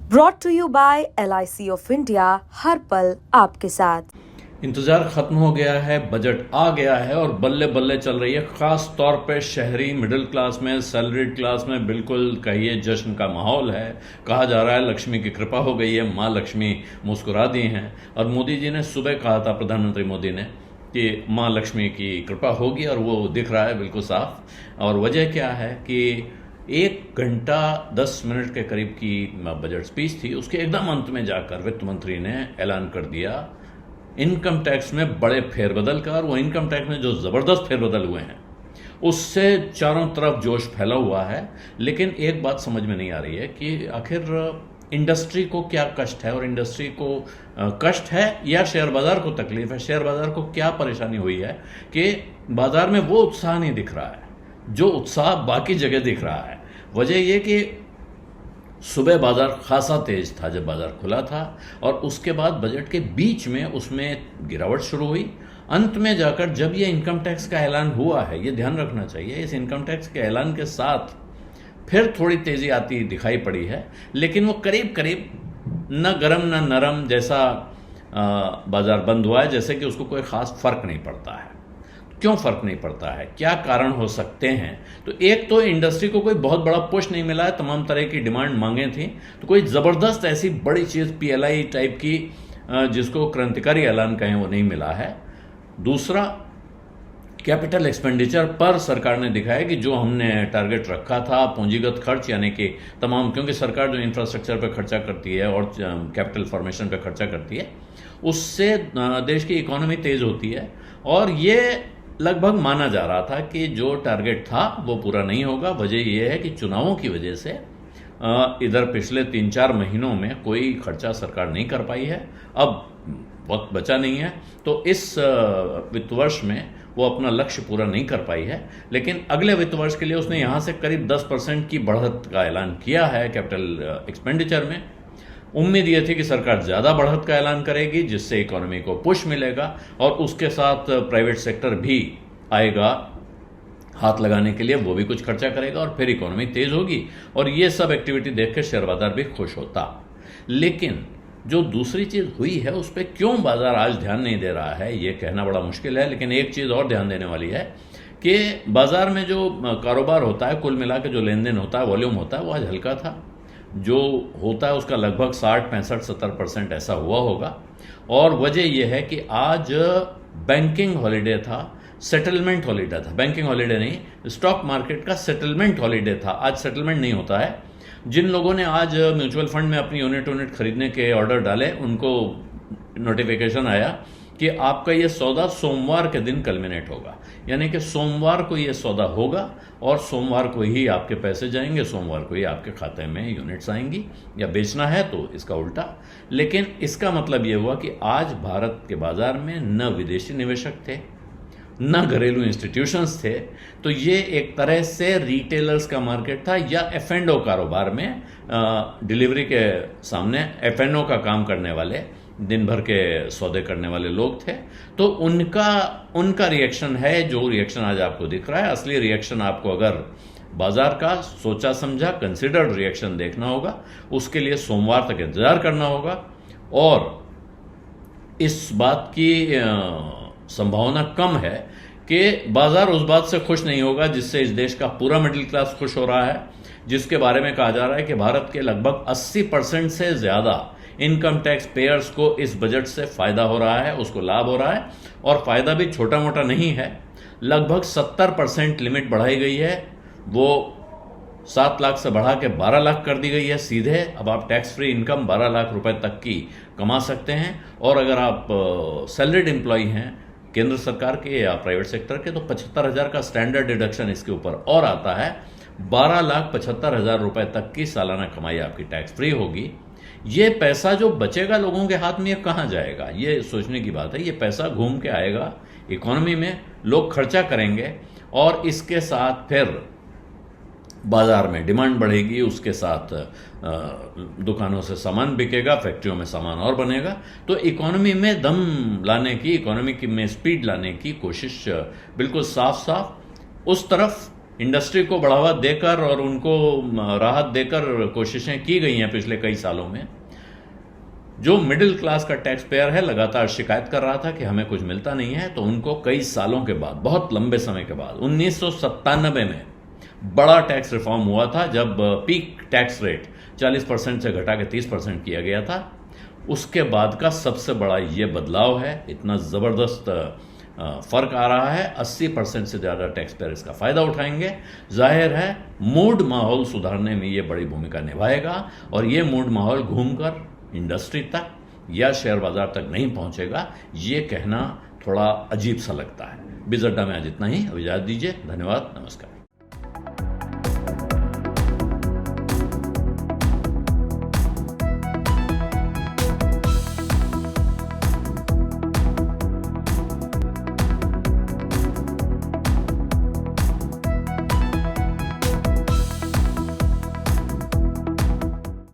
Brought to you by LIC of India, हर पल आपके साथ। इंतजार खत्म हो गया है, बजट आ गया है और बल्ले बल्ले चल रही है। खास तौर पे शहरी मिडिल क्लास में, सैलरीड क्लास में बिल्कुल कहिए जश्न का माहौल है। कहा जा रहा है लक्ष्मी की कृपा हो गई है, माँ लक्ष्मी मुस्कुरा दी हैं। और मोदी जी ने सुबह कहा था, प्रधानमंत्री मोदी ने, कि माँ लक्ष्मी की कृपा होगी और वो दिख रहा है बिल्कुल साफ। और वजह क्या है कि 1 घंटा 10 मिनट के करीब की बजट स्पीच थी, उसके एकदम अंत में जाकर वित्त मंत्री ने ऐलान कर दिया इनकम टैक्स में बड़े फेरबदल का। और वो इनकम टैक्स में जो ज़बरदस्त फेरबदल हुए हैं उससे चारों तरफ जोश फैला हुआ है। लेकिन एक बात समझ में नहीं आ रही है कि आखिर इंडस्ट्री को क्या कष्ट है, और इंडस्ट्री को कष्ट है या शेयर बाजार को तकलीफ है। शेयर बाजार को क्या परेशानी हुई है कि बाजार में वो उत्साह नहीं दिख रहा है जो उत्साह बाकी जगह दिख रहा है। वजह यह कि सुबह बाजार खासा तेज था जब बाजार खुला था, और उसके बाद बजट के बीच में उसमें गिरावट शुरू हुई। अंत में जाकर जब ये इनकम टैक्स का ऐलान हुआ है, ये ध्यान रखना चाहिए, इस इनकम टैक्स के ऐलान के साथ फिर थोड़ी तेजी आती दिखाई पड़ी है। लेकिन वो करीब करीब न गरम न नरम जैसा बाजार बंद हुआ है, जैसे कि उसको कोई खास फर्क नहीं पड़ता है। क्यों फर्क नहीं पड़ता है, क्या कारण हो सकते हैं? तो एक तो इंडस्ट्री को कोई बहुत बड़ा पुश नहीं मिला है, तमाम तरह की डिमांड मांगे थी, तो कोई ज़बरदस्त ऐसी बड़ी चीज़ PLI टाइप की जिसको क्रांतिकारी ऐलान कहें वो नहीं मिला है। दूसरा, कैपिटल एक्सपेंडिचर पर सरकार ने दिखाया कि जो हमने टारगेट रखा था पूंजीगत खर्च, यानी कि तमाम, क्योंकि सरकार जो इंफ्रास्ट्रक्चर पर खर्चा करती है और कैपिटल फॉर्मेशन पर खर्चा करती है, उससे देश की इकोनॉमी तेज होती है। और ये लगभग माना जा रहा था कि जो टारगेट था वो पूरा नहीं होगा। वजह यह है कि चुनावों की वजह से इधर पिछले 3-4 महीनों में कोई खर्चा सरकार नहीं कर पाई है। अब वक्त बचा नहीं है, तो इस वित्त वर्ष में वो अपना लक्ष्य पूरा नहीं कर पाई है। लेकिन अगले वित्त वर्ष के लिए उसने यहाँ से करीब 10% की बढ़त का ऐलान किया है कैपिटल एक्सपेंडिचर में। उम्मीद ये थी कि सरकार ज़्यादा बढ़त का ऐलान करेगी, जिससे इकोनॉमी को पुश मिलेगा और उसके साथ प्राइवेट सेक्टर भी आएगा हाथ लगाने के लिए, वो भी कुछ खर्चा करेगा और फिर इकोनॉमी तेज होगी। और ये सब एक्टिविटी देख कर शेयर बाजार भी खुश होता। लेकिन जो दूसरी चीज़ हुई है उस पर क्यों बाजार आज ध्यान नहीं दे रहा है, ये कहना बड़ा मुश्किल है। लेकिन एक चीज़ और ध्यान देने वाली है कि बाजार में जो कारोबार होता है, कुल मिला के जो लेन देन होता है, वॉल्यूम होता है, वो आज हल्का था। जो होता है उसका लगभग 60-65-70% ऐसा हुआ होगा। और वजह यह है कि आज बैंकिंग हॉलीडे था, सेटलमेंट हॉलीडे था। बैंकिंग हॉलीडे नहीं, स्टॉक मार्केट का सेटलमेंट हॉलीडे था। आज सेटलमेंट नहीं होता है। जिन लोगों ने आज म्यूचुअल फंड में अपनी यूनिट खरीदने के ऑर्डर डाले, उनको नोटिफिकेशन आया कि आपका ये सौदा सोमवार के दिन कल्मिनेट होगा, यानी कि सोमवार को ये सौदा होगा और सोमवार को ही आपके पैसे जाएंगे, सोमवार को ही आपके खाते में यूनिट्स आएंगी। या बेचना है तो इसका उल्टा। लेकिन इसका मतलब ये हुआ कि आज भारत के बाजार में न विदेशी निवेशक थे, न घरेलू इंस्टीट्यूशंस थे। तो ये एक तरह से रिटेलर्स का मार्केट था, या F&O कारोबार में डिलीवरी के सामने F&O का काम करने वाले, दिन भर के सौदे करने वाले लोग थे। तो उनका रिएक्शन है जो रिएक्शन आज आपको दिख रहा है। असली रिएक्शन आपको अगर बाजार का सोचा समझा कंसिडर्ड रिएक्शन देखना होगा, उसके लिए सोमवार तक इंतजार करना होगा। और इस बात की संभावना कम है कि बाजार उस बात से खुश नहीं होगा जिससे इस देश का पूरा मिडिल क्लास खुश हो रहा है, जिसके बारे में कहा जा रहा है कि भारत के लगभग 80% से ज़्यादा इनकम टैक्स पेयर्स को इस बजट से फ़ायदा हो रहा है, उसको लाभ हो रहा है। और फ़ायदा भी छोटा मोटा नहीं है, लगभग 70% लिमिट बढ़ाई गई है। वो 7 लाख से बढ़ा के 12 लाख कर दी गई है सीधे। अब आप टैक्स फ्री इनकम 12 लाख रुपए तक की कमा सकते हैं। और अगर आप सैलरीड एम्प्लॉय हैं केंद्र सरकार के या प्राइवेट सेक्टर के, तो 75,000 का स्टैंडर्ड डिडक्शन इसके ऊपर और आता है। 12,75,000 रुपए तक की सालाना कमाई आपकी टैक्स फ्री होगी। ये पैसा जो बचेगा लोगों के हाथ में, ये कहाँ जाएगा, ये सोचने की बात है। ये पैसा घूम के आएगा इकोनॉमी में, लोग खर्चा करेंगे और इसके साथ फिर बाजार में डिमांड बढ़ेगी, उसके साथ दुकानों से सामान बिकेगा, फैक्ट्रियों में सामान और बनेगा। तो इकोनॉमी में दम लाने की, इकोनॉमी में स्पीड लाने की कोशिश बिल्कुल साफ साफ उस तरफ इंडस्ट्री को बढ़ावा देकर और उनको राहत देकर कोशिशें की गई हैं पिछले कई सालों में। जो मिडिल क्लास का टैक्स पेयर है लगातार शिकायत कर रहा था कि हमें कुछ मिलता नहीं है, तो उनको कई सालों के बाद, बहुत लंबे समय के बाद 1997 में बड़ा टैक्स रिफॉर्म हुआ था, जब पीक टैक्स रेट 40% से घटा के 30% किया गया था। उसके बाद का सबसे बड़ा ये बदलाव है। इतना ज़बरदस्त फ़र्क आ रहा है। 80% से ज़्यादा टैक्स पेयर इसका फ़ायदा उठाएंगे। जाहिर है मूड माहौल सुधारने में ये बड़ी भूमिका निभाएगा, और ये मूड माहौल घूमकर इंडस्ट्री तक या शेयर बाजार तक नहीं पहुंचेगा, ये कहना थोड़ा अजीब सा लगता है। बिज़ अड्डा में आज इतना ही। अब इजाज़त दीजिए। धन्यवाद। नमस्कार।